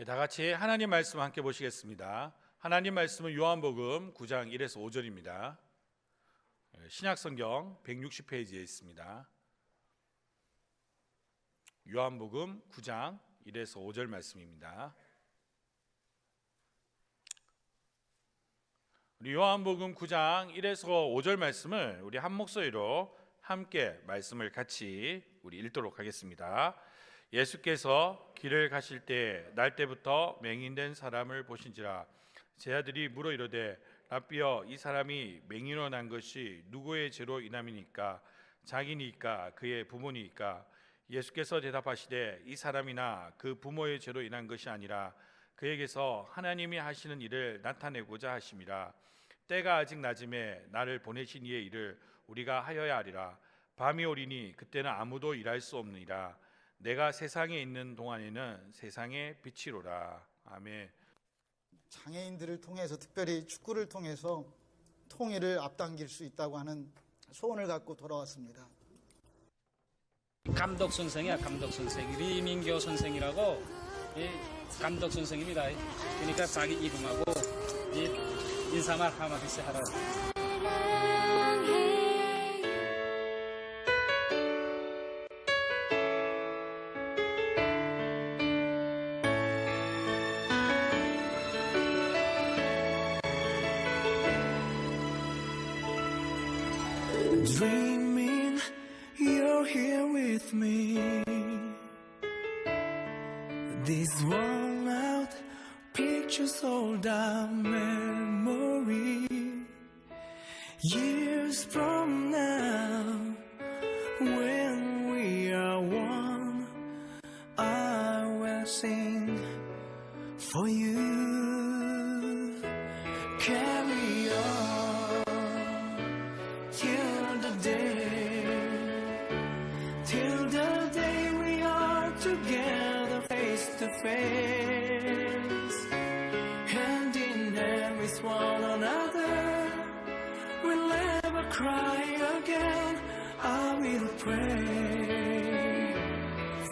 다 같이 하나님 말씀 함께 보시겠습니다. 하나님 말씀은 요한복음 9장 1에서 5절입니다. 신약성경 160페이지에 있습니다. 요한복음 9장 1에서 5절 말씀입니다. 우리 요한복음 9장 1에서 5절 말씀을 우리 한 목소리로 함께 말씀을 같이 우리 읽도록 하겠습니다. 예수께서 길을 가실 때 날 때부터 맹인된 사람을 보신지라. 제 아들이 물어 이르되 라삐여, 이 사람이 맹인으로 난 것이 누구의 죄로 인함이니까? 자기니까 그의 부모니까? 예수께서 대답하시되 이 사람이나 그 부모의 죄로 인한 것이 아니라 그에게서 하나님이 하시는 일을 나타내고자 하심이라. 때가 아직 낮음에 나를 보내신 이의 일을 우리가 하여야 하리라. 밤이 오리니 그때는 아무도 일할 수 없느니라. 내가 세상에 있는 동안에는 세상의 빛이로라. 아멘. 장애인들을 통해서, 특별히 축구를 통해서 통일을 앞당길 수 있다고 하는 소원을 갖고 돌아왔습니다. 감독 선생이야, 감독 선생. 리민교 선생이라고 감독 선생입니다. 그러니까 자기 이름하고 인사말 한마디씩 하라고. Dreaming you're here with me. These worn out pictures hold our memory. Years from now, when we are one, I will sing for you. Carry on till the day we are together face to face, hand in hand with one another. We'll never cry again. I will pray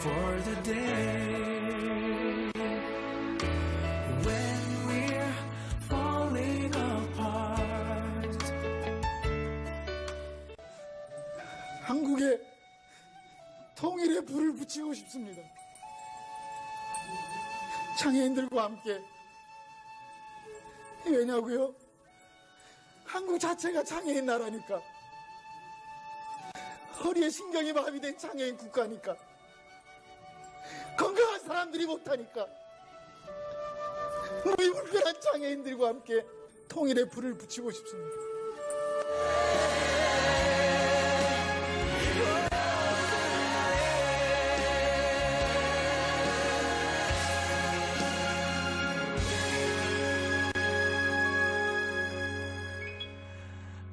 for the day when we're falling apart. 한국에 통일의 불을 붙이고 싶습니다. 장애인들과 함께. 왜냐고요? 한국 자체가 장애인 나라니까. 허리에 신경이 마비된 장애인 국가니까. 건강한 사람들이 못하니까. 몸이 불편한 장애인들과 함께 통일의 불을 붙이고 싶습니다.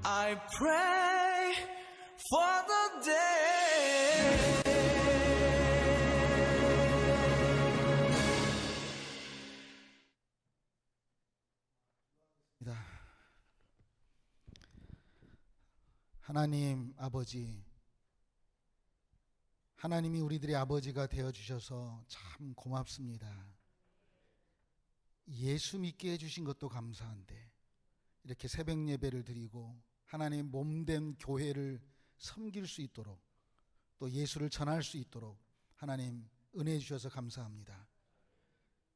I pray for the day. 하나님 아버지, 하나님이 우리들의 아버지가 되어주셔서 참 고맙습니다. 예수 믿게 해주신 것도 감사한데 이렇게 새벽 예배를 드리고 하나님 몸된 교회를 섬길 수 있도록, 또 예수를 전할 수 있도록 하나님 은혜 주셔서 감사합니다.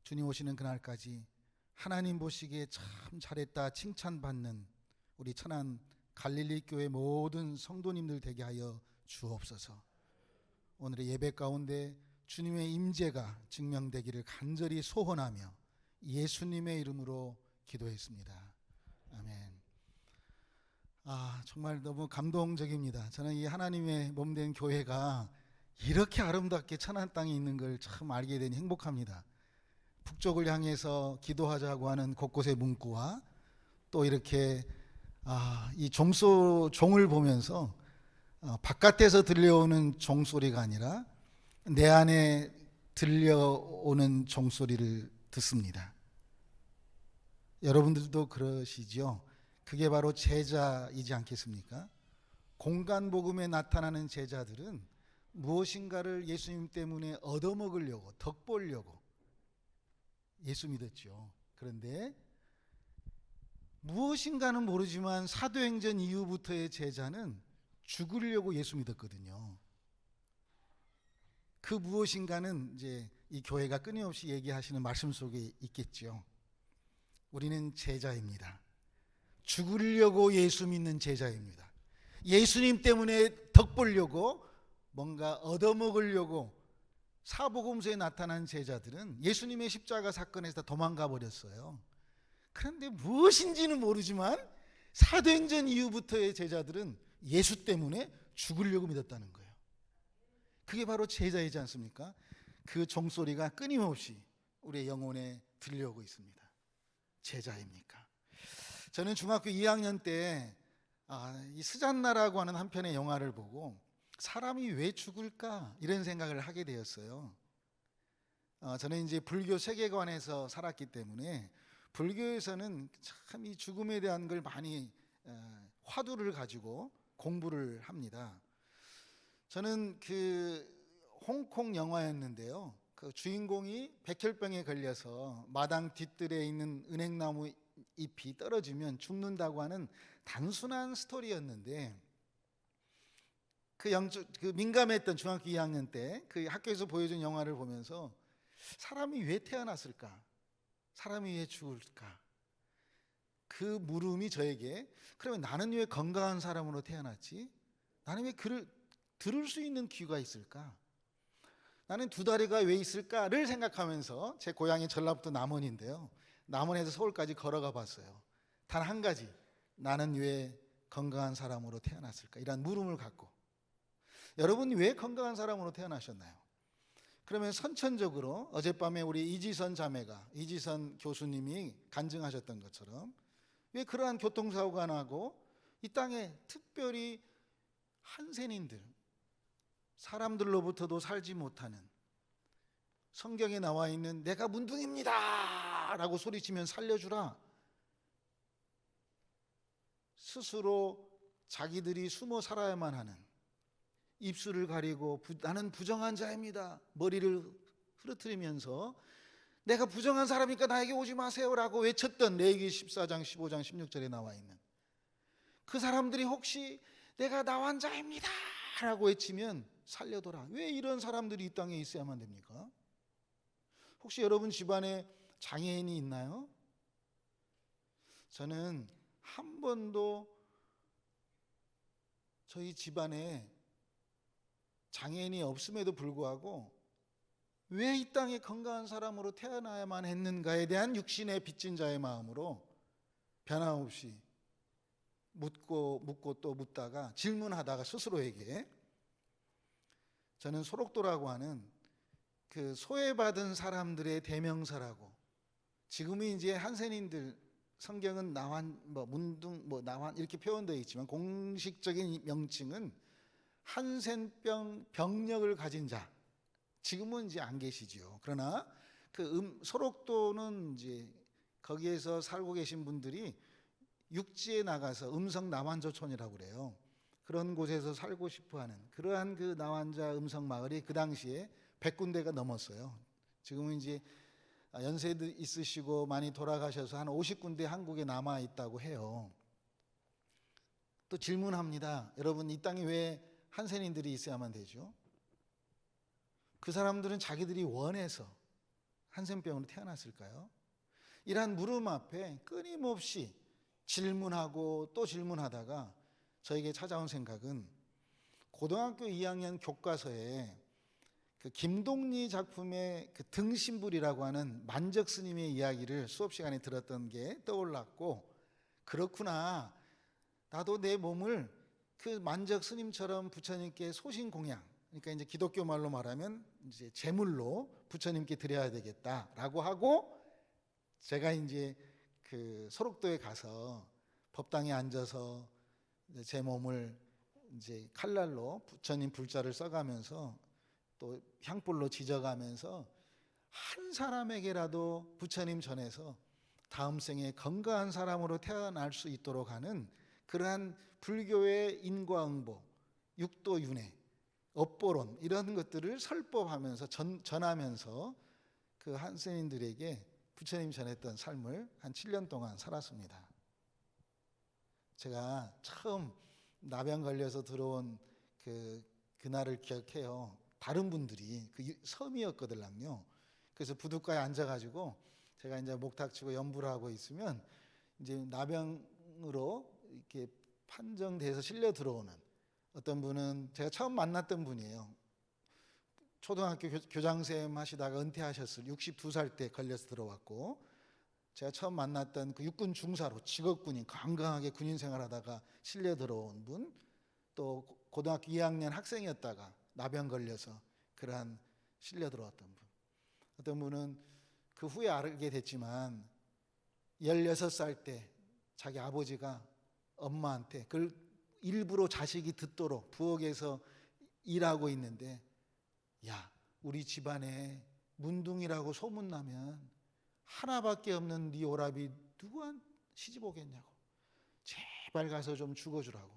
주님 오시는 그날까지 하나님 보시기에 참 잘했다 칭찬받는 우리 천안 갈릴리 교회 모든 성도님들 되게 하여 주옵소서. 오늘의 예배 가운데 주님의 임재가 증명되기를 간절히 소원하며 예수님의 이름으로 기도했습니다. 아멘. 정말 너무 감동적입니다. 저는 이 하나님의 몸된 교회가 이렇게 아름답게 천안 땅에 있는 걸 참 알게 되니 행복합니다. 북쪽을 향해서 기도하자고 하는 곳곳의 문구와 또 이렇게 이 종을 보면서 바깥에서 들려오는 종소리가 아니라 내 안에 들려오는 종소리를 듣습니다. 여러분들도 그러시죠? 그게 바로 제자이지 않겠습니까? 공간복음에 나타나는 제자들은 무엇인가를 예수님 때문에 얻어먹으려고, 덕보려고 예수 믿었죠. 그런데 무엇인가는 모르지만 사도행전 이후부터의 제자는 죽으려고 예수 믿었거든요. 그 무엇인가는 이제 이 교회가 끊임없이 얘기하시는 말씀 속에 있겠죠. 우리는 제자입니다. 죽으려고 예수 믿는 제자입니다. 예수님 때문에 덕 보려고 뭔가 얻어먹으려고 사복음서에 나타난 제자들은 예수님의 십자가 사건에서 다 도망가 버렸어요. 그런데 무엇인지는 모르지만 사도행전 이후부터의 제자들은 예수 때문에 죽으려고 믿었다는 거예요. 그게 바로 제자이지 않습니까? 그 종소리가 끊임없이 우리의 영혼에 들려오고 있습니다. 제자입니까? 저는 중학교 2학년 때 이 스잔나라고 하는 한 편의 영화를 보고 사람이 왜 죽을까 이런 생각을 하게 되었어요. 저는 이제 불교 세계관에서 살았기 때문에 불교에서는 참 이 죽음에 대한 걸 많이 화두를 가지고 공부를 합니다. 저는 그 홍콩 영화였는데요. 그 주인공이 백혈병에 걸려서 마당 뒷뜰에 있는 은행나무 잎이 떨어지면 죽는다고 하는 단순한 스토리였는데 그 민감했던 중학교 2학년 때 그 학교에서 보여준 영화를 보면서 사람이 왜 태어났을까? 사람이 왜 죽을까? 그 물음이 저에게 그러면 나는 왜 건강한 사람으로 태어났지? 나는 왜 그를 들을 수 있는 귀가 있을까? 나는 두 다리가 왜 있을까를 생각하면서 제 고향이 전라북도 남원인데요. 남원에서 서울까지 걸어가 봤어요. 단 한 가지, 나는 왜 건강한 사람으로 태어났을까? 이런 물음을 갖고. 여러분 왜 건강한 사람으로 태어나셨나요? 그러면 선천적으로 어젯밤에 우리 이지선 자매가, 이지선 교수님이 간증하셨던 것처럼 왜 그러한 교통사고가 나고 이 땅에 특별히 한센인들, 사람들로부터도 살지 못하는, 성경에 나와 있는 내가 문둥입니다 라고 소리치면 살려주라, 스스로 자기들이 숨어 살아야만 하는, 입술을 가리고 나는 부정한 자입니다 머리를 흐르트리면서 내가 부정한 사람이니까 나에게 오지 마세요 라고 외쳤던 레위기 14장 15장 16절에 나와 있는 그 사람들이 혹시 내가 나환자입니다 라고 외치면 살려둬라. 왜 이런 사람들이 이 땅에 있어야만 됩니까? 혹시 여러분 집안에 장애인이 있나요? 저는 한 번도 저희 집안에 장애인이 없음에도 불구하고 왜 이 땅에 건강한 사람으로 태어나야만 했는가에 대한 육신의 빚진 자의 마음으로 변함없이 묻고 또 묻다가 질문하다가 스스로에게, 저는 소록도라고 하는 그 소외받은 사람들의 대명사라고, 지금은 이제 한센인들 성경은 나환 문둥 나환 이렇게 표현되어 있지만 공식적인 명칭은 한센병 병력을 가진 자, 지금은 이제 안 계시지요. 그러나 그 소록도는 이제 거기에서 살고 계신 분들이 육지에 나가서 음성 남한조촌이라고 그래요. 그런 곳에서 살고 싶어하는 그러한 그 나환자 음성 마을이 그 당시에 100군데가 넘었어요. 지금은 이제 연세도 있으시고 많이 돌아가셔서 한 50군데 한국에 남아 있다고 해요. 또 질문합니다. 여러분 이 땅에 왜 한센인들이 있어야만 되죠? 그 사람들은 자기들이 원해서 한센병으로 태어났을까요? 이러한 물음 앞에 끊임없이 질문하고 또 질문하다가 저에게 찾아온 생각은 고등학교 2학년 교과서에 그 김동리 작품의 그 등신불이라고 하는 만적 스님의 이야기를 수업 시간에 들었던 게 떠올랐고, 그렇구나, 나도 내 몸을 그 만적 스님처럼 부처님께 소신 공양, 그러니까 이제 기독교 말로 말하면 이제 제물로 부처님께 드려야 되겠다라고 하고, 제가 이제 그 소록도에 가서 법당에 앉아서 제 몸을 이제 칼날로 부처님 불자를 써가면서 또 향불로 지져가면서 한 사람에게라도 부처님 전에서 다음 생에 건강한 사람으로 태어날 수 있도록 하는 그러한 불교의 인과응보, 육도윤회, 업보론 이런 것들을 설법하면서 전하면서 그 한센인들에게 부처님 전했던 삶을 한 7년 동안 살았습니다. 제가 처음 나병 걸려서 들어온 그날을 기억해요. 다른 분들이 그 섬이었거든요. 그래서 부둣가에 앉아가지고 제가 이제 목탁 치고 연부를 하고 있으면 이제 나병으로 이렇게 판정돼서 실려 들어오는 어떤 분은 제가 처음 만났던 분이에요. 초등학교 교장쌤 하시다가 은퇴하셨을 62살 때 걸려서 들어왔고, 제가 처음 만났던 그 육군 중사로 직업군인 건강하게 군인 생활하다가 실려 들어온 분, 또 고등학교 2학년 학생이었다가 나병 걸려서 그러한 실려 들어왔던 분, 어떤 분은 그 후에 알게 됐지만 16살 때 자기 아버지가 엄마한테 그걸 일부러 자식이 듣도록 부엌에서 일하고 있는데, 야, 우리 집안에 문둥이라고 소문나면 하나밖에 없는 네 오라비 누구한 시집 오겠냐고, 제발 가서 좀 죽어주라고,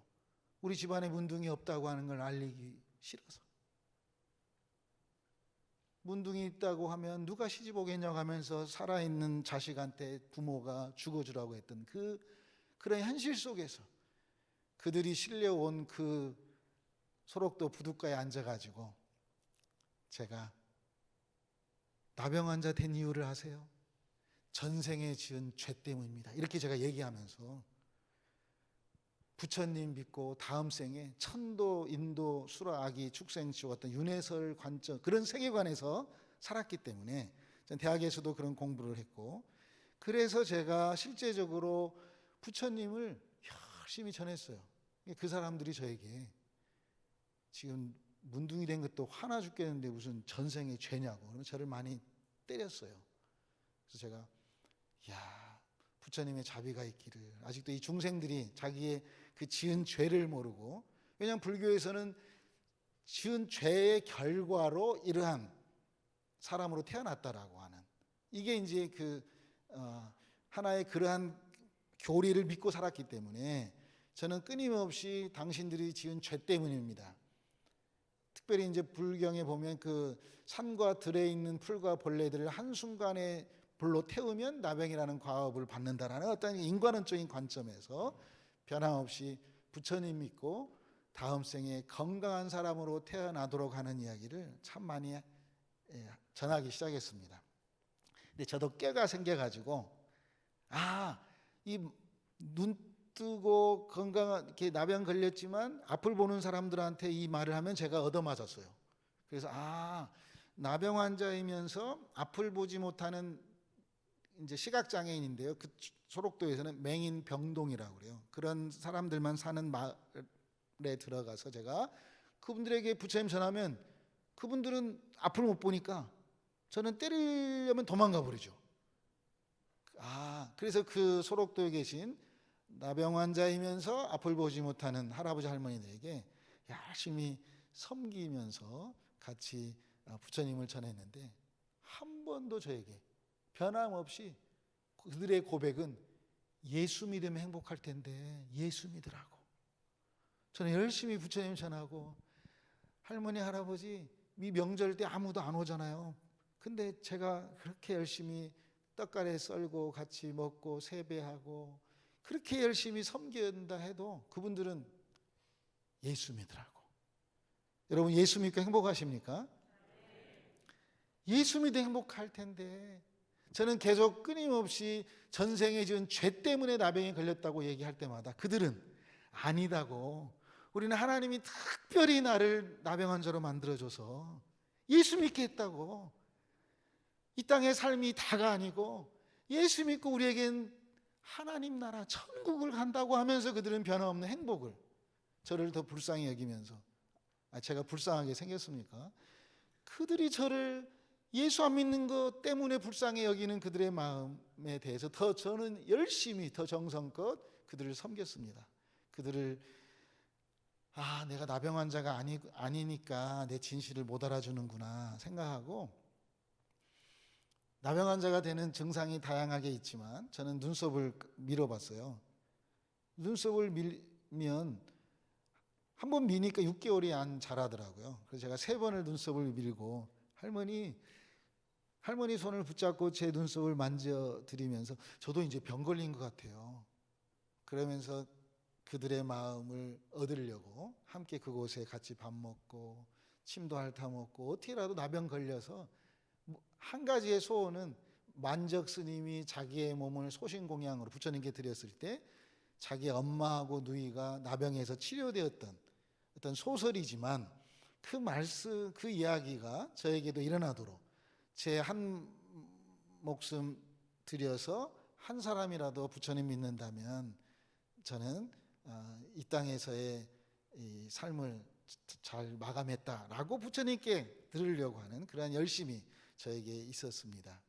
우리 집안에 문둥이 없다고 하는 걸 알리기 싫어서. 문둥이 있다고 하면 누가 시집 오겠냐고 하면서 살아있는 자식한테 부모가 죽어주라고 했던 그런 현실 속에서 그들이 실려온 그 소록도 부둣가에 앉아가지고 제가 나병 환자 된 이유를 아세요? 전생에 지은 죄 때문입니다. 이렇게 제가 얘기하면서 부처님 믿고 다음 생에 천도, 인도, 수라, 아기, 축생치고 어떤 윤회설 관점, 그런 세계관에서 살았기 때문에 전 대학에서도 그런 공부를 했고, 그래서 제가 실제적으로 부처님을 열심히 전했어요. 그 사람들이 저에게 지금 문둥이 된 것도 화나 죽겠는데 무슨 전생의 죄냐고, 그러면 저를 많이 때렸어요. 그래서 제가 부처님의 자비가 있기를, 아직도 이 중생들이 자기의 그 지은 죄를 모르고, 왜냐하면 불교에서는 지은 죄의 결과로 이러한 사람으로 태어났다라고 하는, 이게 이제 하나의 그러한 교리를 믿고 살았기 때문에 저는 끊임없이 당신들이 지은 죄 때문입니다. 특별히 이제 불경에 보면 그 산과 들에 있는 풀과 벌레들을 한순간에 불로 태우면 나병이라는 과업을 받는다라는 어떤 인간론적인 관점에서 변함없이 부처님 믿고 다음 생에 건강한 사람으로 태어나도록 하는 이야기를 참 많이 전하기 시작했습니다. 근데 저도 꾀가 생겨가지고, 이 눈 뜨고 건강한, 이렇게 나병 걸렸지만 앞을 보는 사람들한테 이 말을 하면 제가 얻어맞았어요. 그래서 나병 환자이면서 앞을 보지 못하는 이제 시각 장애인인데요. 그 소록도에서는 맹인 병동이라고 그래요. 그런 사람들만 사는 마을에 들어가서 제가 그분들에게 부처님 전하면 그분들은 앞을 못 보니까 저는 때리려면 도망가 버리죠. 그래서 그 소록도에 계신 나병 환자이면서 앞을 보지 못하는 할아버지 할머니들에게 열심히 섬기면서 같이 부처님을 전했는데, 한 번도 저에게 변함없이 그들의 고백은 예수 믿으면 행복할 텐데 예수 믿으라고. 저는 열심히 부처님 전하고, 할머니 할아버지 이 명절 때 아무도 안 오잖아요. 근데 제가 그렇게 열심히 떡가래 썰고 같이 먹고 세배하고 그렇게 열심히 섬긴다 해도 그분들은 예수 믿으라고. 여러분 예수 믿고 행복하십니까? 예수 믿어 행복할 텐데. 저는 계속 끊임없이 전생에 지은 죄 때문에 나병에 걸렸다고 얘기할 때마다 그들은 아니다고, 우리는 하나님이 특별히 나를 나병 환자로 만들어줘서 예수 믿게 했다고, 이 땅의 삶이 다가 아니고 예수 믿고 우리에겐 하나님 나라 천국을 간다고 하면서 그들은 변함없는 행복을, 저를 더 불쌍히 여기면서, 제가 불쌍하게 생겼습니까? 그들이 저를 예수 안 믿는 것 때문에 불쌍히 여기는 그들의 마음에 대해서 더 저는 열심히 더 정성껏 그들을 섬겼습니다. 그들을 내가 나병 환자가 아니니까 내 진실을 못 알아주는구나 생각하고, 나병 환자가 되는 증상이 다양하게 있지만 저는 눈썹을 밀어봤어요. 눈썹을 밀면 한 번 미니까 6개월이 안 자라더라고요. 그래서 제가 3번을 눈썹을 밀고, 할머니 할머니 손을 붙잡고 제 눈썹을 만져드리면서 저도 이제 병 걸린 것 같아요. 그러면서 그들의 마음을 얻으려고 함께 그곳에 같이 밥 먹고 침도 핥아 먹고 어떻게라도 나병 걸려서 한 가지의 소원은 만적 스님이 자기의 몸을 소신공양으로 부처님께 드렸을 때 자기 엄마하고 누이가 나병에서 치료되었던 어떤 소설이지만 그 말씀, 그 이야기가 저에게도 일어나도록 제 한 목숨 들여서 한 사람이라도 부처님 믿는다면 저는 이 땅에서의 이 삶을 잘 마감했다라고 부처님께 들으려고 하는 그러한 열심이 저에게 있었습니다.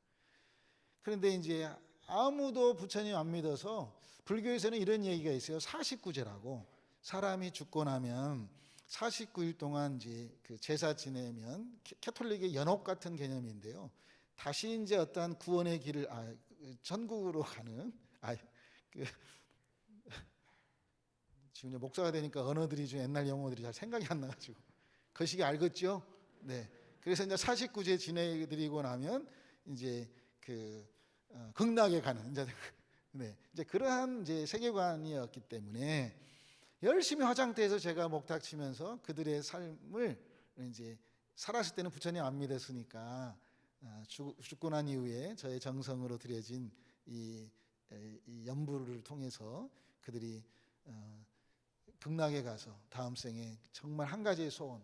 그런데 이제 아무도 부처님 안 믿어서 불교에서는 이런 얘기가 있어요. 49제라고 사람이 죽고 나면 49일 동안 이제 그 제사 지내면 캐톨릭의 연옥 같은 개념인데요. 다시 이제 어떠한 구원의 길을 천국으로 가는 지금 이제 목사가 되니까 언어들이 좀 옛날 영어들이 잘 생각이 안 나가지고 거시기 알겠죠? 네. 그래서 이제 49제 지내드리고 나면 이제 그 극락에 가는 이제 그러한 이제 세계관이었기 때문에 열심히 화장터에서 제가 목탁 치면서 그들의 삶을 이제 살았을 때는 부처님 안 믿었으니까 죽고 난 이후에 저의 정성으로 드려진 이 연부를 통해서 그들이 극락에 가서 다음 생에 정말 한 가지의 소원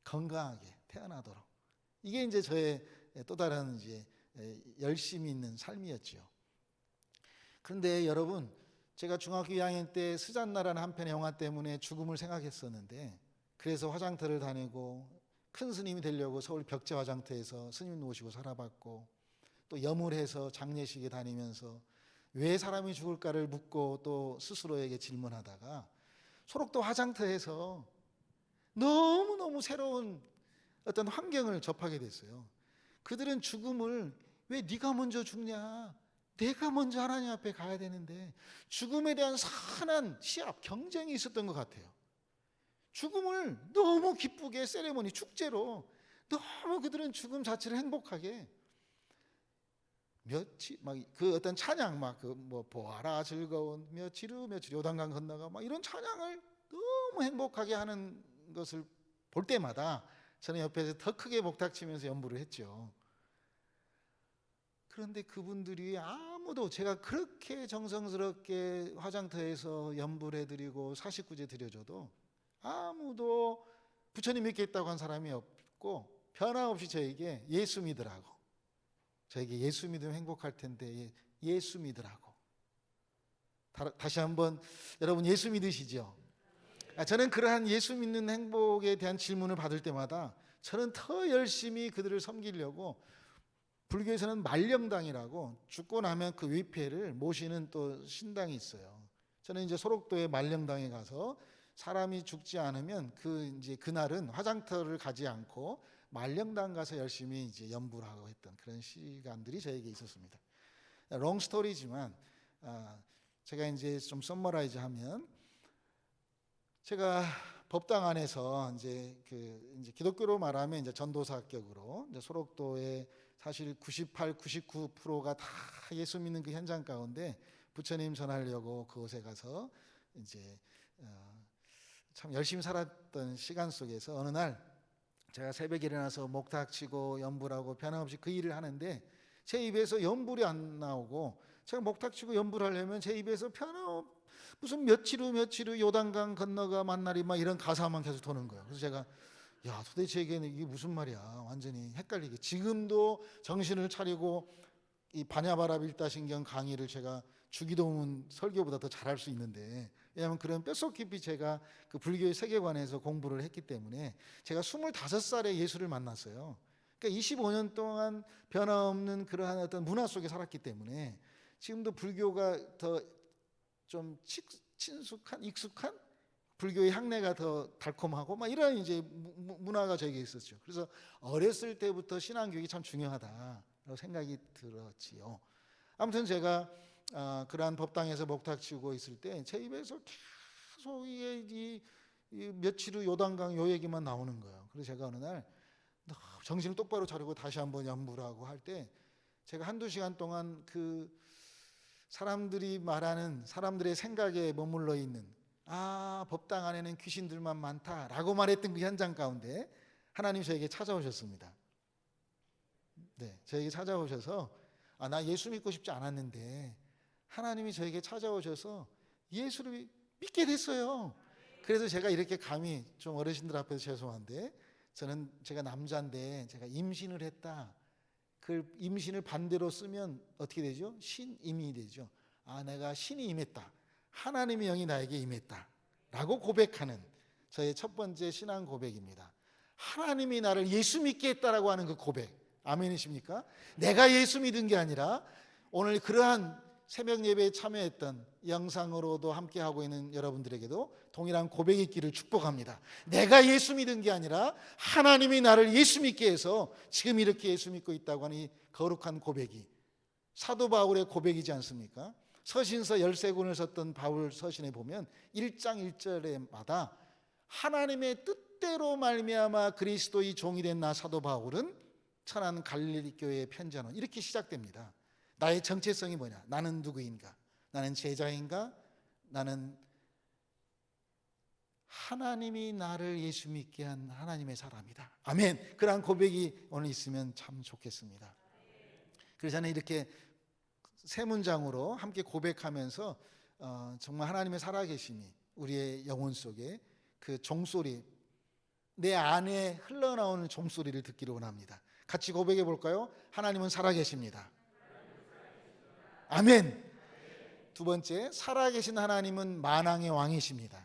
건강하게 태어나도록 이게 이제 저의 또 다른 이제 열심이 있는 삶이었죠. 그런데 여러분 제가 중학교 2학년 때 스잔나라는 한 편의 영화 때문에 죽음을 생각했었는데 그래서 화장터를 다니고 큰 스님이 되려고 서울 벽제 화장터에서 스님 모시고 살아봤고 또 염을해서 장례식에 다니면서 왜 사람이 죽을까를 묻고 또 스스로에게 질문하다가 소록도 화장터에서 너무너무 새로운 어떤 환경을 접하게 됐어요. 그들은 죽음을 왜 네가 먼저 죽냐? 내가 먼저 하나님 앞에 가야 되는데 죽음에 대한 산한 시합, 경쟁이 있었던 것 같아요. 죽음을 너무 기쁘게 세레모니, 축제로 너무 그들은 죽음 자체를 행복하게 며칠 막 그 어떤 찬양 막 그 뭐 보아라 즐거운 며칠 후 며칠 요단강 건너가 막 이런 찬양을 너무 행복하게 하는 것을 볼 때마다 저는 옆에서 더 크게 목탁치면서 연부를 했죠. 그런데 그분들이 아무도 제가 그렇게 정성스럽게 화장터에서 연부를 해드리고 49제 드려줘도 아무도 부처님 믿게 있다고 한 사람이 없고 변함없이 저에게 예수 믿으라고 저에게 예수 믿으면 행복할 텐데 예수 믿으라고 다시 한번 여러분 예수 믿으시죠? 저는 그러한 예수 믿는 행복에 대한 질문을 받을 때마다 저는 더 열심히 그들을 섬기려고 불교에서는 말령당이라고 죽고 나면 그 위패를 모시는 또 신당이 있어요. 저는 이제 소록도의 말령당에 가서 사람이 죽지 않으면 이제 그날은 화장터를 가지 않고 말령당 가서 열심히 이제 연부를 하고 했던 그런 시간들이 저에게 있었습니다. 롱 스토리지만 제가 이제 좀 썸머라이즈 하면 제가 법당 안에서 이제 이제 기독교로 말하면 이제 전도사 합격으로 이제 소록도의 사실 98, 99%가 다 예수 믿는 그 현장 가운데 부처님 전하려고 그곳에 가서 이제 참 열심히 살았던 시간 속에서 어느 날 제가 새벽에 일어나서 목탁 치고 연불 하고 변함없이 그 일을 하는데 제 입에서 연불이 안 나오고 제가 목탁 치고 연불 하려면 제 입에서 무슨 며칠 후 요단강 건너가 만나리 막 이런 가사만 계속 도는 거예요. 그래서 제가 야 도대체 이게 무슨 말이야 완전히 헷갈리게 지금도 정신을 차리고 이 바냐바라 빌다신경 강의를 제가 주기도문 설교보다 더 잘할 수 있는데 왜냐하면 그런 뼛속 깊이 제가 그 불교의 세계관에서 공부를 했기 때문에 제가 25살에 예수를 만났어요. 그러니까 25년 동안 변함없는 그러한 어떤 문화 속에 살았기 때문에 지금도 불교가 더 좀 친숙한 익숙한 불교의 향내가 더 달콤하고 막 이런 이제 문화가 저에게 있었죠. 그래서 어렸을 때부터 신앙교육이 참 중요하다라고 생각이 들었지요. 아무튼 제가 그러한 법당에서 목탁치고 있을 때 제 입에서 계속 이 며칠 후 요단강 요 얘기만 나오는 거예요. 그래서 제가 어느 날 정신을 똑바로 차리고 다시 한번 연구를 하고 할 때 제가 한두 시간 동안 그 사람들이 말하는 사람들의 생각에 머물러 있는 법당 안에는 귀신들만 많다라고 말했던 그 현장 가운데 하나님이 저에게 찾아오셨습니다. 네, 저에게 찾아오셔서 나 예수 믿고 싶지 않았는데 하나님이 저에게 찾아오셔서 예수를 믿게 됐어요. 그래서 제가 이렇게 감히 좀 어르신들 앞에서 죄송한데 제가 남자인데 제가 임신을 했다. 그 임신을 반대로 쓰면 어떻게 되죠? 신임이 되죠. 내가 신이 임했다. 하나님의 영이 나에게 임했다. 라고 고백하는 저의 첫 번째 신앙 고백입니다. 하나님이 나를 예수 믿게 했다라고 하는 그 고백. 아멘이십니까? 내가 예수 믿은 게 아니라 오늘 그러한 새벽 예배에 참여했던 영상으로도 함께하고 있는 여러분들에게도 동일한 고백이 있기를 축복합니다. 내가 예수 믿은 게 아니라 하나님이 나를 예수 믿게 해서 지금 이렇게 예수 믿고 있다고 하는 이 거룩한 고백이 사도 바울의 고백이지 않습니까? 서신서 13권을 썼던 바울 서신에 보면 1장 1절에마다 하나님의 뜻대로 말미암아 그리스도의 종이 된 나 사도 바울은 천안 갈릴리 교회에 편지하노니 이렇게 시작됩니다. 나의 정체성이 뭐냐? 나는 누구인가? 나는 제자인가? 나는 하나님이 나를 예수 믿게 한 하나님의 사람이다. 아멘. 그러한 고백이 오늘 있으면 참 좋겠습니다. 그래서 저는 이렇게 세 문장으로 함께 고백하면서 정말 하나님의 살아계심이 우리의 영혼 속에 그 종소리, 내 안에 흘러나오는 종소리를 듣기를 원합니다. 같이 고백해 볼까요? 하나님은 살아계십니다. 아멘. 두 번째, 살아계신 하나님은 만왕의 왕이십니다.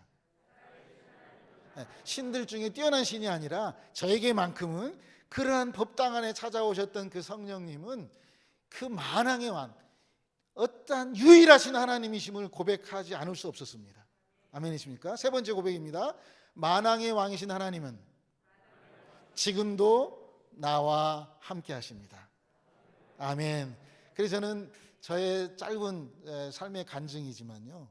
신들 중에 뛰어난 신이 아니라 저에게만큼은 그러한 법당 안에 찾아오셨던 그 성령님은 그 만왕의 왕, 어떠한 유일하신 하나님이심을 고백하지 않을 수 없었습니다. 아멘이십니까? 세 번째 고백입니다. 만왕의 왕이신 하나님은 지금도 나와 함께 하십니다. 아멘. 그래서 저는 저의 짧은 삶의 간증이지만요,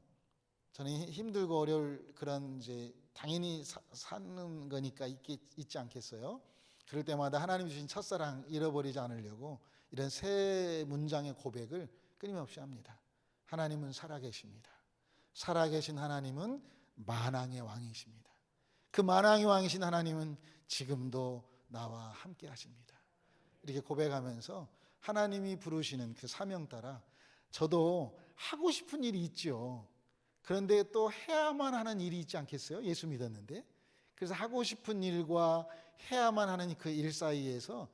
저는 힘들고 어려울 그런 이제 당연히 사는 거니까 있지 않겠어요? 그럴 때마다 하나님 주신 첫사랑 잃어버리지 않으려고 이런 세 문장의 고백을 끊임없이 합니다. 하나님은 살아계십니다. 살아계신 하나님은 만왕의 왕이십니다. 그 만왕의 왕이신 하나님은 지금도 나와 함께 하십니다. 이렇게 고백하면서 하나님이 부르시는 그 사명 따라 저도 하고 싶은 일이 있죠. 그런데 또 해야만 하는 일이 있지 않겠어요? 예수 믿었는데. 그래서 하고 싶은 일과 해야만 하는 그 일 사이에서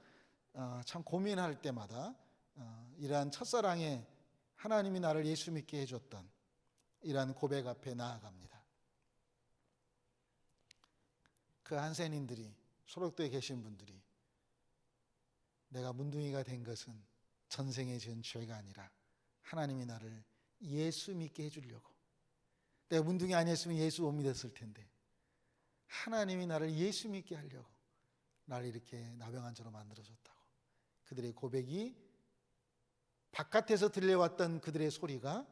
참 고민할 때마다 이러한 첫사랑에 하나님이 나를 예수 믿게 해줬던 이러한 고백 앞에 나아갑니다. 그 한센인들이, 소록도에 계신 분들이 내가 문둥이가 된 것은 전생에 지은 죄가 아니라 하나님이 나를 예수 믿게 해주려고, 내가 문둥이 아니었으면 예수 못 믿었을 텐데 하나님이 나를 예수 믿게 하려고 나를 이렇게 나병한 자로 만들어줬다고. 그들의 고백이 바깥에서 들려왔던 그들의 소리가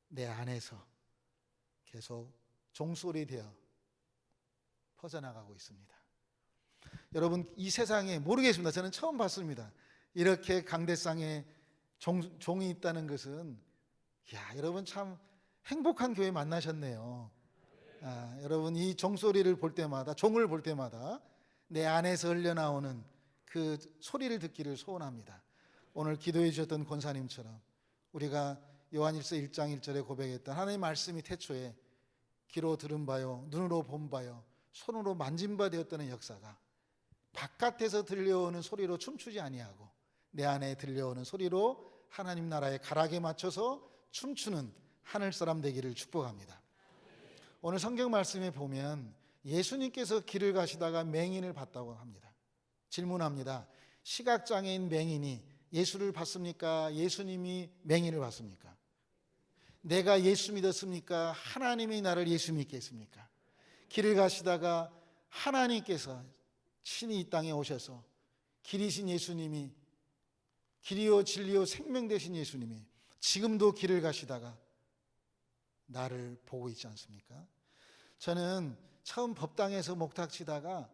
내 안에서 계속 종소리 되어 퍼져나가고 있습니다. 여러분, 이 세상에 모르겠습니다. 저는 처음 봤습니다. 이렇게 강대상에 종이 있다는 것은, 여러분 참 행복한 교회 만나셨네요. 여러분, 이 종소리를 볼 때마다, 종을 볼 때마다 내 안에서 흘러나오는 그 소리를 듣기를 소원합니다. 오늘 기도해 주셨던 권사님처럼 우리가 요한일서 1장 1절에 고백했던 하나님의 말씀이 태초에 귀로 들은 바요, 눈으로 본 바요, 손으로 만진 바 되었다는 역사가 바깥에서 들려오는 소리로 춤추지 아니하고 내 안에 들려오는 소리로 하나님 나라의 가락에 맞춰서 춤추는 하늘 사람 되기를 축복합니다. 오늘 성경 말씀에 보면 예수님께서 길을 가시다가 맹인을 봤다고 합니다. 질문합니다. 시각장애인 맹인이 예수를 봤습니까? 예수님이 맹인을 봤습니까? 내가 예수 믿었습니까? 하나님이 나를 예수 믿게 했습니까? 길을 가시다가 하나님께서 친히 이 땅에 오셔서 길이신 예수님이, 길이요 진리요 생명 되신 예수님이 지금도 길을 가시다가 나를 보고 있지 않습니까? 저는 처음 법당에서 목탁 치다가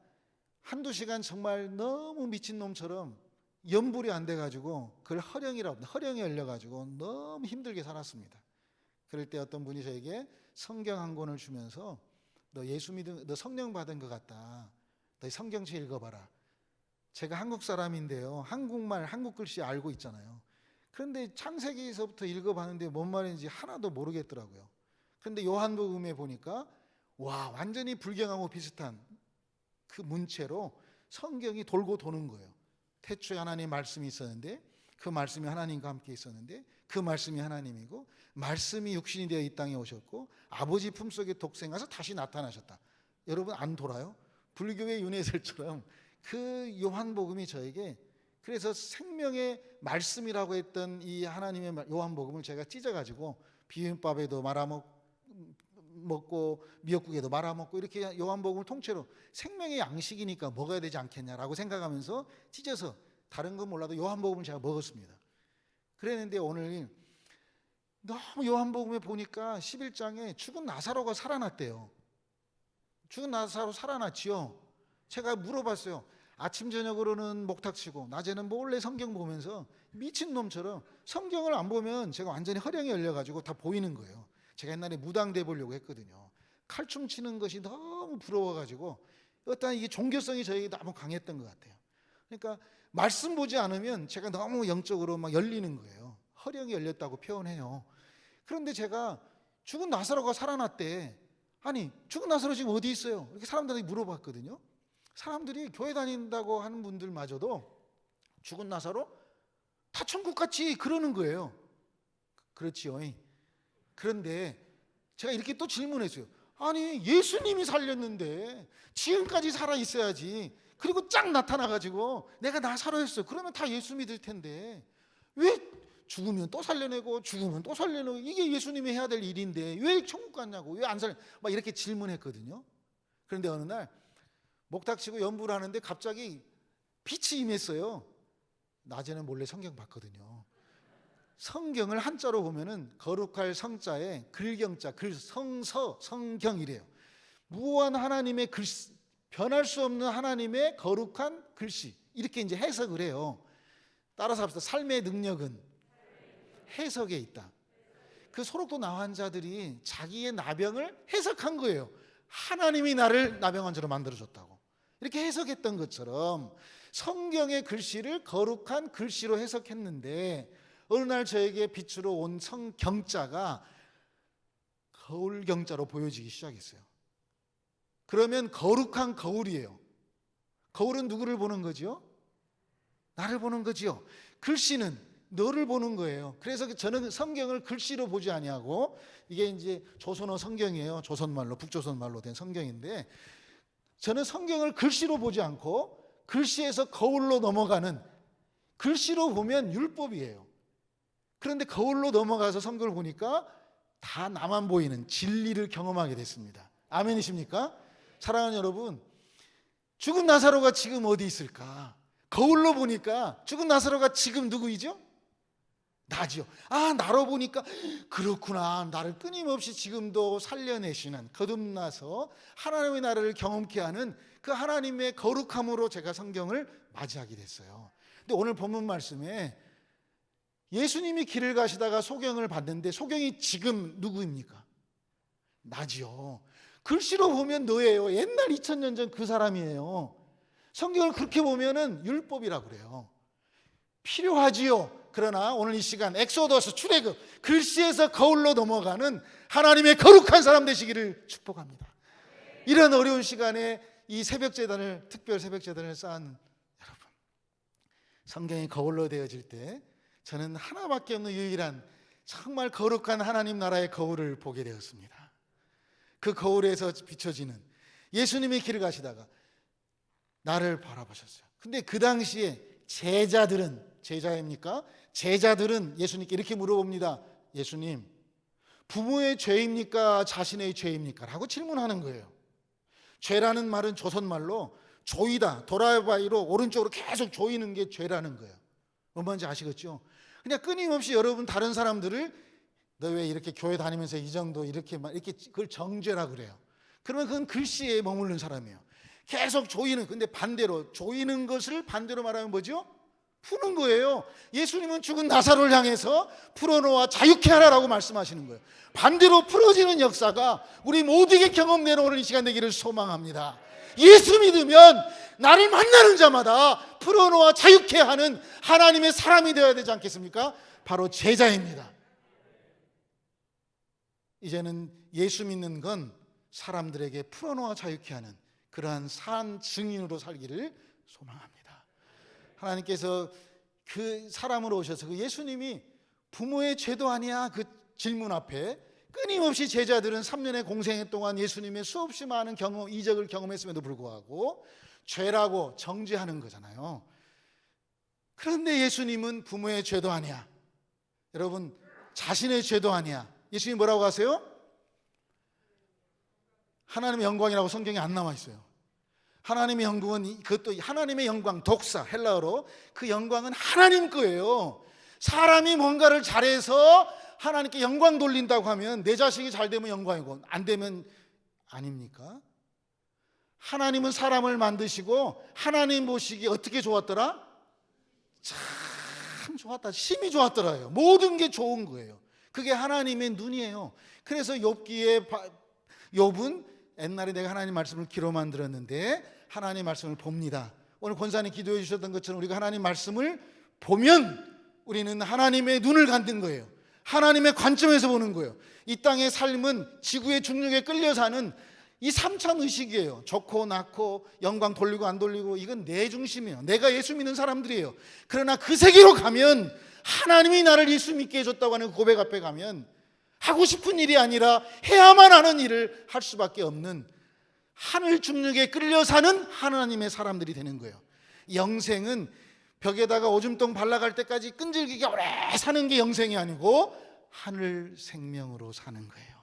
한두 시간 정말 너무 미친놈처럼 염불이 안 돼가지고 그걸 허령이 열려가지고 너무 힘들게 살았습니다. 그럴 때 어떤 분이 저에게 성경 한 권을 주면서 너 성령 받은 것 같다. 너 성경책 읽어봐라. 제가 한국 사람인데요. 한국말, 한국 글씨 알고 있잖아요. 그런데 창세기에서부터 읽어봤는데 뭔 말인지 하나도 모르겠더라고요. 그런데 요한복음에 보니까 와, 완전히 불경하고 비슷한 그 문체로 성경이 돌고 도는 거예요. 태초에 하나님의 말씀이 있었는데 그 말씀이 하나님과 함께 있었는데 그 말씀이 하나님이고 말씀이 육신이 되어 이 땅에 오셨고 아버지 품속에 독생하서 다시 나타나셨다. 여러분 안 돌아요? 불교의 윤회설처럼 그 요한복음이 저에게, 그래서 생명의 말씀이라고 했던 이 하나님의 요한복음을 제가 찢어가지고 비빔밥에도 말아먹고 미역국에도 말아먹고 이렇게 요한복음을 통째로 생명의 양식이니까 먹어야 되지 않겠냐라고 생각하면서 찢어서 다른 건 몰라도 요한복음을 제가 먹었습니다. 그랬는데 오늘 너무 요한복음에 보니까 11장에 죽은 나사로가 살아났대요. 죽은 나사로 살아났지요. 제가 물어봤어요. 아침 저녁으로는 목탁치고 낮에는 몰래 성경 보면서 미친놈처럼 성경을 안 보면 제가 완전히 허령이 열려가지고 다 보이는 거예요. 제가 옛날에 무당돼 보려고 했거든요. 칼춤 치는 것이 너무 부러워가지고 어떤 이게 종교성이 저에게 너무 강했던 것 같아요. 그러니까 말씀 보지 않으면 제가 너무 영적으로 막 열리는 거예요. 허령이 열렸다고 표현해요. 그런데 제가 죽은 나사로가 살아났대. 아니 죽은 나사로 지금 어디 있어요? 이렇게 사람들이 물어봤거든요. 사람들이 교회 다닌다고 하는 분들마저도 죽은 나사로 다 천국같이 그러는 거예요. 그렇지요. 그런데 제가 이렇게 또 질문했어요. 아니 예수님이 살렸는데 지금까지 살아 있어야지. 그리고 쫙 나타나가지고 내가 나사로였어. 그러면 다 예수 믿을 텐데 왜 죽으면 또 살려내고 죽으면 또 살려내고, 이게 예수님이 해야 될 일인데 왜 천국 갔냐고, 왜 안 살려, 막 이렇게 질문했거든요. 그런데 어느 날 목탁치고 연부를 하는데 갑자기 빛이 임했어요. 낮에는 몰래 성경 봤거든요. 성경을 한자로 보면은 거룩할 성자에 글경자, 성서, 성경이래요. 무한 하나님의 글씨, 변할 수 없는 하나님의 거룩한 글씨, 이렇게 이제 해석을 해요. 따라서 합시다. 삶의 능력은 해석에 있다. 그 소록도 나환자들이 자기의 나병을 해석한 거예요. 하나님이 나를 나병환자로 만들어줬다고 이렇게 해석했던 것처럼 성경의 글씨를 거룩한 글씨로 해석했는데 어느 날 저에게 빛으로 온 성경자가 거울경자로 보여지기 시작했어요. 그러면 거룩한 거울이에요. 거울은 누구를 보는 거지요? 나를 보는 거지요. 글씨는 너를 보는 거예요. 그래서 저는 성경을 글씨로 보지 아니하고, 이게 이제 조선어 성경이에요. 조선말로, 북조선말로 된 성경인데, 저는 성경을 글씨로 보지 않고 글씨에서 거울로 넘어가는, 글씨로 보면 율법이에요. 그런데 거울로 넘어가서 성경을 보니까 다 나만 보이는 진리를 경험하게 됐습니다. 아멘이십니까? 사랑하는 여러분, 죽은 나사로가 지금 어디 있을까? 거울로 보니까 죽은 나사로가 지금 누구이죠? 나지요. 아, 나로 보니까 그렇구나. 나를 끊임없이 지금도 살려내시는, 거듭나서 하나님의 나라를 경험케 하는 그 하나님의 거룩함으로 제가 성경을 맞이하게 됐어요. 근데 오늘 본문 말씀에 예수님이 길을 가시다가 소경을 봤는데 소경이 지금 누구입니까? 나지요. 글씨로 보면 너예요. 옛날 2000년 전 그 사람이에요. 성경을 그렇게 보면은 율법이라고 그래요. 필요하지요. 그러나 오늘 이 시간 엑소더스 출애굽, 글씨에서 거울로 넘어가는 하나님의 거룩한 사람 되시기를 축복합니다. 이런 어려운 시간에 이 새벽제단을, 특별 새벽제단을 쌓은 여러분, 성경이 거울로 되어질 때 저는 하나밖에 없는 유일한 정말 거룩한 하나님 나라의 거울을 보게 되었습니다. 그 거울에서 비춰지는 예수님이 길을 가시다가 나를 바라보셨어요. 근데 그 당시에 제자들은, 제자입니까? 제자들은 예수님께 이렇게 물어봅니다. 예수님, 부모의 죄입니까? 자신의 죄입니까? 라고 질문하는 거예요. 죄라는 말은 조선말로 조이다, 도라바이로 오른쪽으로 계속 조이는 게 죄라는 거예요. 뭔 말인지 아시겠죠? 그냥 끊임없이 여러분 다른 사람들을 너 왜 이렇게 교회 다니면서 이 정도 이렇게 그걸 정죄라 그래요. 그러면 그건 글씨에 머무르는 사람이에요. 계속 조이는, 근데 반대로 조이는 것을 반대로 말하면 뭐죠? 푸는 거예요. 예수님은 죽은 나사로를 향해서 풀어놓아 자유케 하라라고 말씀하시는 거예요. 반대로 풀어지는 역사가 우리 모두에게 경험되는 오늘 이 시간 되기를 소망합니다. 예수 믿으면 나를 만나는 자마다 풀어놓아 자유케 하는 하나님의 사람이 되어야 되지 않겠습니까? 바로 제자입니다. 이제는 예수 믿는 건 사람들에게 풀어놓아 자유케 하는 그러한 산 증인으로 살기를 소망합니다. 하나님께서 그 사람으로 오셔서 그 예수님이 부모의 죄도 아니야 그 질문 앞에 끊임없이 제자들은 3년의 공생애 동안 예수님의 수없이 많은 이적을 경험했음에도 불구하고 죄라고 정죄하는 거잖아요. 그런데 예수님은 부모의 죄도 아니야, 여러분 자신의 죄도 아니야. 예수님 뭐라고 하세요? 하나님의 영광이라고 성경에 안 나와 있어요. 하나님의 영광은 그것도 하나님의 영광, 독사 헬라어로 그 영광은 하나님 거예요. 사람이 뭔가를 잘해서 하나님께 영광 돌린다고 하면 내 자식이 잘 되면 영광이고 안 되면 아닙니까? 하나님은 사람을 만드시고 하나님 보시기에 어떻게 좋았더라? 참 좋았다, 심히 좋았더라요. 모든 게 좋은 거예요. 그게 하나님의 눈이에요. 그래서 욥은 옛날에 내가 하나님 말씀을 귀로만 들었는데 하나님 말씀을 봅니다. 오늘 권사님 기도해 주셨던 것처럼 우리가 하나님 말씀을 보면 우리는 하나님의 눈을 갖는 거예요. 하나님의 관점에서 보는 거예요. 이 땅의 삶은 지구의 중력에 끌려 사는 이 삼천의식이에요. 좋고 나고 영광 돌리고 안 돌리고 이건 내 중심이에요. 내가 예수 믿는 사람들이에요. 그러나 그 세계로 가면 하나님이 나를 예수 믿게 해줬다고 하는 고백 앞에 가면 하고 싶은 일이 아니라 해야만 하는 일을 할 수밖에 없는 하늘 중력에 끌려 사는 하나님의 사람들이 되는 거예요. 영생은 벽에다가 오줌똥 발라갈 때까지 끈질기게 오래 사는 게 영생이 아니고 하늘 생명으로 사는 거예요.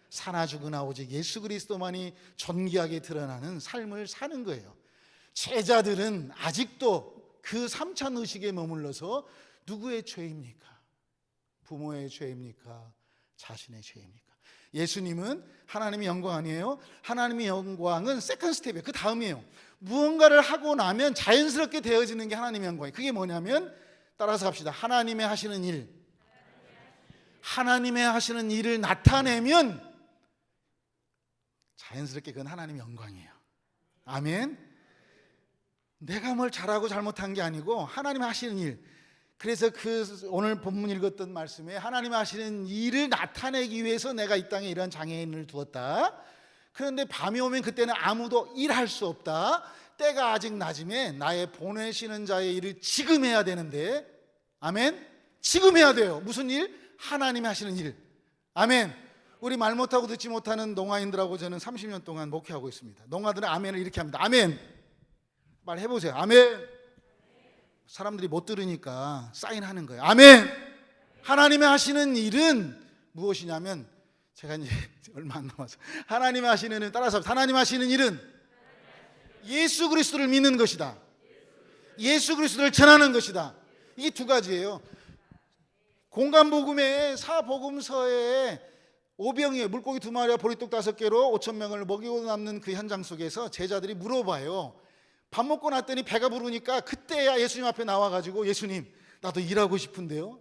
사나 죽으나 오직 예수 그리스도만이 존귀하게 드러나는 삶을 사는 거예요. 제자들은 아직도 그 삼천의식에 머물러서 누구의 죄입니까? 부모의 죄입니까? 자신의 죄입니까? 예수님은 하나님의 영광 아니에요? 하나님의 영광은 세컨드 스텝이에요. 그 다음이에요. 무언가를 하고 나면 자연스럽게 되어지는 게 하나님의 영광이에요. 그게 뭐냐면 따라서 갑시다. 하나님의 하시는 일, 하나님의 하시는 일을 나타내면 자연스럽게 그건 하나님의 영광이에요. 아멘. 내가 뭘 잘하고 잘못한 게 아니고 하나님의 하시는 일. 그래서 그 오늘 본문 읽었던 말씀에 하나님 하시는 일을 나타내기 위해서 내가 이 땅에 이런 장애인을 두었다. 그런데 밤이 오면 그때는 아무도 일할 수 없다. 때가 아직 낮음에 나의 보내시는 자의 일을 지금 해야 되는데, 아멘. 지금 해야 돼요. 무슨 일? 하나님이 하시는 일. 아멘. 우리 말 못하고 듣지 못하는 농아인들하고 저는 30년 동안 목회하고 있습니다. 농아들은 아멘을 이렇게 합니다. 아멘. 말 해보세요. 아멘. 사람들이 못 들으니까 사인하는 거예요. 아멘. 하나님이 하시는 일은 무엇이냐면, 제가 이제 얼마 안 남아서 하나님이 하시는 일은, 따라서 하나님 하시는 일은 예수 그리스도를 믿는 것이다. 예수 그리스도를 전하는 것이다. 이게 두 가지예요. 공간복음의 사복음서에 오병이어 물고기 2마리와 보리떡 5개로 5,000명을 먹이고 남는 그 현장 속에서 제자들이 물어봐요. 밥 먹고 났더니 배가 부르니까 그때야 예수님 앞에 나와가지고, 예수님 나도 일하고 싶은데요.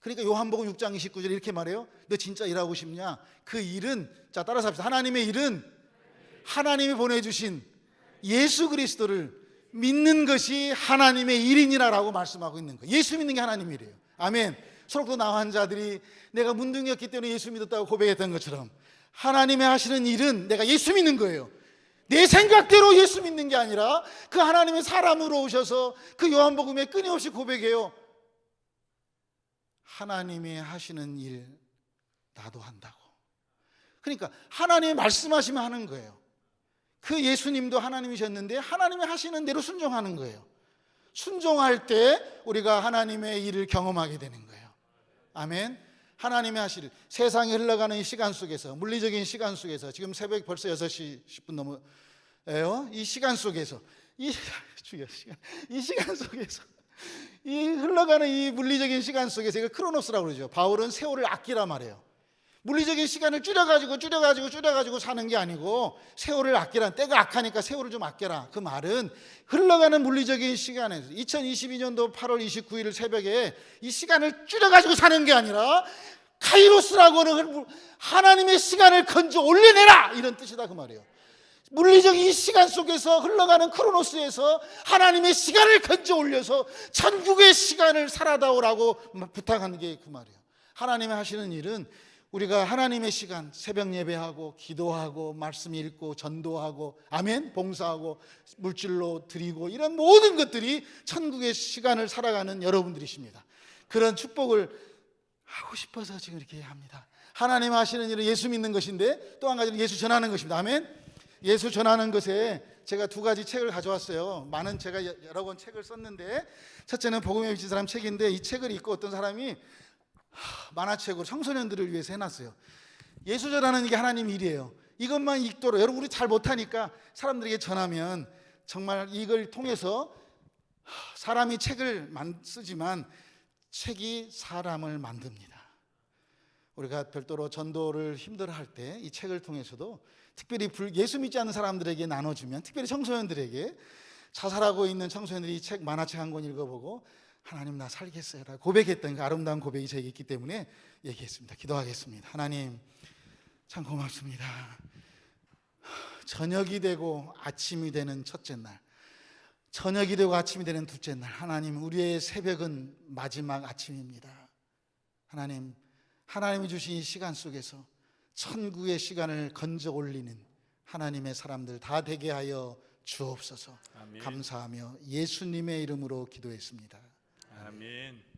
그러니까 요한복음 6장 29절 이렇게 말해요. 너 진짜 일하고 싶냐? 그 일은, 자 따라서 합시다. 하나님의 일은 하나님이 보내주신 예수 그리스도를 믿는 것이 하나님의 일이니라라고 말씀하고 있는 거예요. 예수 믿는 게 하나님의 일이에요. 아멘. 소록도 나한 자들이 내가 문둥이였기 때문에 예수 믿었다고 고백했던 것처럼 하나님의 하시는 일은 내가 예수 믿는 거예요. 내 생각대로 예수 믿는 게 아니라 그 하나님의 사람으로 오셔서 그 요한복음에 끊임없이 고백해요. 하나님이 하시는 일 나도 한다고. 그러니까 하나님이 말씀하시면 하는 거예요. 그 예수님도 하나님이셨는데 하나님이 하시는 대로 순종하는 거예요. 순종할 때 우리가 하나님의 일을 경험하게 되는 거예요. 아멘. 하나님의 하실, 세상이 흘러가는 이 시간 속에서, 물리적인 시간 속에서, 지금 새벽 벌써 6시 10분 넘어요. 이 시간 속에서, 이 시간 속에서, 이 흘러가는 이 물리적인 시간 속에서, 이걸 크로노스라고 그러죠. 바울은 세월을 아끼라 말해요. 물리적인 시간을 줄여가지고 사는 게 아니고 세월을 아끼라. 때가 악하니까 세월을 좀 아껴라. 그 말은 흘러가는 물리적인 시간에서 2022년도 8월 29일 새벽에 이 시간을 줄여가지고 사는 게 아니라 카이로스라고는 하나님의 시간을 건져 올려내라, 이런 뜻이다 그 말이에요. 물리적인 이 시간 속에서 흘러가는 크로노스에서 하나님의 시간을 건져 올려서 천국의 시간을 살아다오라고 부탁하는 게 그 말이에요. 하나님이 하시는 일은 우리가 하나님의 시간, 새벽 예배하고 기도하고 말씀 읽고 전도하고 아멘 봉사하고 물질로 드리고 이런 모든 것들이 천국의 시간을 살아가는 여러분들이십니다. 그런 축복을 하고 싶어서 지금 이렇게 합니다. 하나님 하시는 일은 예수 믿는 것인데 또 한 가지는 예수 전하는 것입니다. 아멘. 예수 전하는 것에 제가 두 가지 책을 가져왔어요. 많은 제가 여러 권 책을 썼는데 첫째는 복음의 빛인 사람 책인데 이 책을 읽고 어떤 사람이 만화책으로 청소년들을 위해서 해놨어요. 예수 전하는 게 하나님 일이에요. 이것만 읽도록, 여러분 우리 잘 못하니까 사람들에게 전하면 정말 이걸 통해서 사람이 책을 쓰지만 책이 사람을 만듭니다. 우리가 별도로 전도를 힘들어할 때 이 책을 통해서도 특별히 예수 믿지 않는 사람들에게 나눠주면, 특별히 청소년들에게, 자살하고 있는 청소년들이 이 책, 만화책 한 권 읽어보고 하나님 나 살겠어요 라고 고백했던 그 아름다운 고백이 저에게 있기 때문에 얘기했습니다. 기도하겠습니다. 하나님 참 고맙습니다. 저녁이 되고 아침이 되는 첫째 날, 저녁이 되고 아침이 되는 둘째 날, 하나님 우리의 새벽은 마지막 아침입니다. 하나님, 하나님이 주신 이 시간 속에서 천국의 시간을 건져 올리는 하나님의 사람들 다 되게 하여 주옵소서. 아멘. 감사하며 예수님의 이름으로 기도했습니다. 아멘.